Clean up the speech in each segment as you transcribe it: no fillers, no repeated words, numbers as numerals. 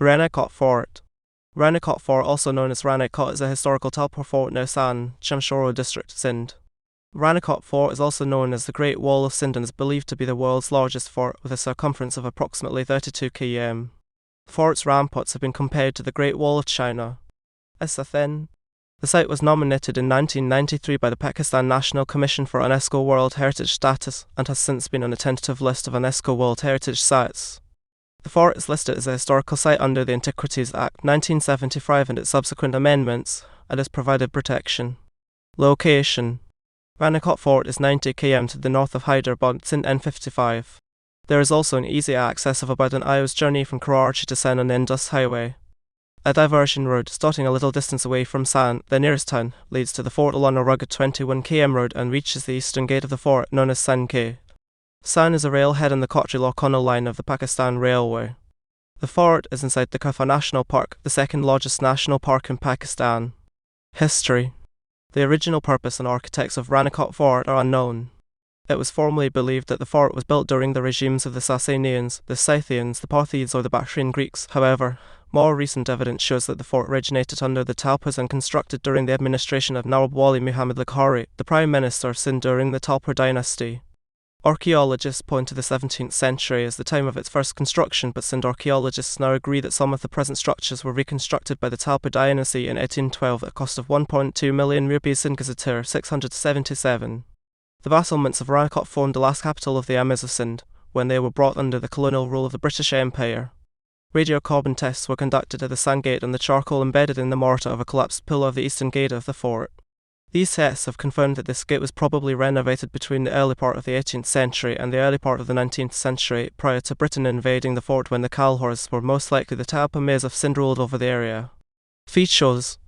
Ranikot Fort. Ranikot Fort, also known as Ranikot, is a historical Talpur fort near Sann, Jamshoro District, Sindh. Ranikot Fort is also known as the Great Wall of Sindh and is believed to be the world's largest fort with a circumference of approximately 32 km. The fort's ramparts have been compared to the Great Wall of China. It's a thin. The site was nominated in 1993 by the Pakistan National Commission for UNESCO World Heritage Status and has since been on a tentative list of UNESCO World Heritage Sites. The fort is listed as a historical site under the Antiquities Act 1975 and its subsequent amendments, and is provided protection. Location: Ranikot Fort is 90 km to the north of Hyderabad, Sindh N55. There is also an easy access of about an hour's journey from Karachi to Sann on the Indus Highway. A diversion road, starting a little distance away from Sann, the nearest town, leads to the fort along a rugged 21 km road and reaches the eastern gate of the fort, known as Sann Gate. Sann is a railhead on the Kochi-Lucknow line of the Pakistan Railway. The fort is inside the Kufa National Park, the second largest national park in Pakistan. History: the original purpose and architects of Ranikot Fort are unknown. It was formerly believed that the fort was built during the regimes of the Sasanians, the Scythians, the Parthians or the Bactrian Greeks. However, more recent evidence shows that the fort originated under the Talpurs and constructed during the administration of Nawab Wali Muhammad Lakhari, the Prime Minister of Sindh during the Talpur dynasty. Archaeologists point to the 17th century as the time of its first construction, but Sindh archaeologists now agree that some of the present structures were reconstructed by the Talpur dynasty in 1812 at a cost of 1.2 million rupees Sindh Gazetteer 677. The battlements of Ranikot formed the last capital of the Emirs of Sindh, when they were brought under the colonial rule of the British Empire. Radiocarbon tests were conducted at the Sann Gate and the charcoal embedded in the mortar of a collapsed pillar of the eastern gate of the fort. These tests have confirmed that this gate was probably renovated between the early part of the 18th century and the early part of the 19th century, prior to Britain invading the fort when the Kalhors were most likely the Talpur Emirs of Sindh ruled over the area. Features: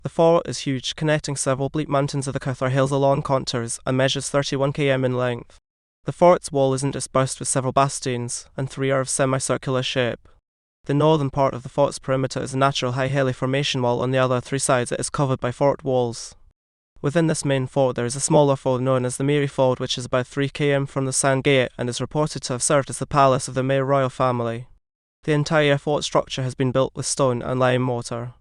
the fort is huge, connecting several bleak mountains of the Kuthar Hills along contours, and measures 31 km in length. The fort's wall is interspersed with several bastions, and 3 are of semicircular shape. The northern part of the fort's perimeter is a natural high hilly formation, while on the other 3 sides it is covered by fort walls. Within this main fort there is a smaller fort known as the Miri Fort, which is about 3 km from the Sann Gate and is reported to have served as the palace of the Mir royal family. The entire fort structure has been built with stone and lime mortar.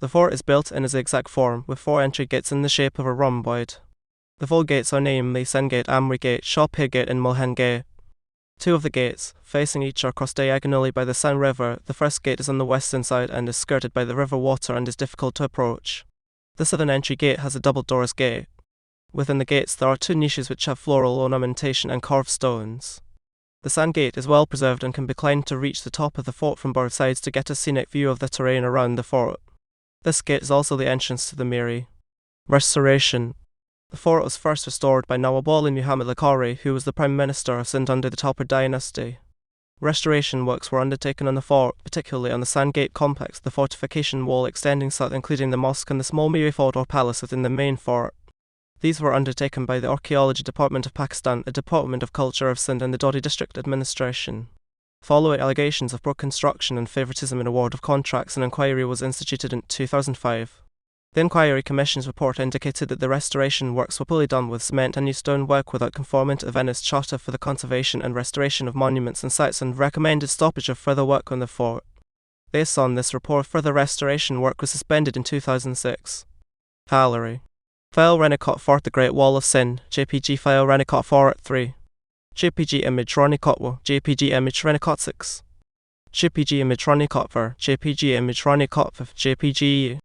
The fort is built in a zigzag form, with 4 entry gates in the shape of a rhomboid. The 4 gates are namely Sann Gate, Amri Gate, Shahpir Gate and Mulhan Gate. 2 of the gates, facing each, are crossed diagonally by the Sann River. The first gate is on the western side and is skirted by the river water and is difficult to approach. The southern entry gate has a double doors gate. Within the gates there are 2 niches which have floral ornamentation and carved stones. The Sann Gate is well preserved and can be climbed to reach the top of the fort from both sides to get a scenic view of the terrain around the fort. This gate is also the entrance to the Miri. Restoration: the fort was first restored by Nawab Wali Muhammad Lakhari, who was the Prime Minister of Sindh under the Talpur dynasty. Restoration works were undertaken on the fort, particularly on the Sann Gate complex, the fortification wall extending south, including the mosque and the small Miri Fort or palace within the main fort. These were undertaken by the Archaeology Department of Pakistan, the Department of Culture of Sindh and the Dodi District Administration. Following allegations of poor construction and favouritism in award of contracts, an inquiry was instituted in 2005. The Inquiry Commission's report indicated that the restoration works were poorly done with cement and new stonework without conforming to the Venice Charter for the Conservation and Restoration of Monuments and Sites, and recommended stoppage of further work on the fort. Based on this report, further restoration work was suspended in 2006. Gallery: File Ranikot Fort, the Great Wall of Sindh, JPG File Ranikot Fort 3. JPG Image Ranikot, JPG Image Ranikot 6. JPG Image Ranikot 4, JPG Image Ranikot 5, JPG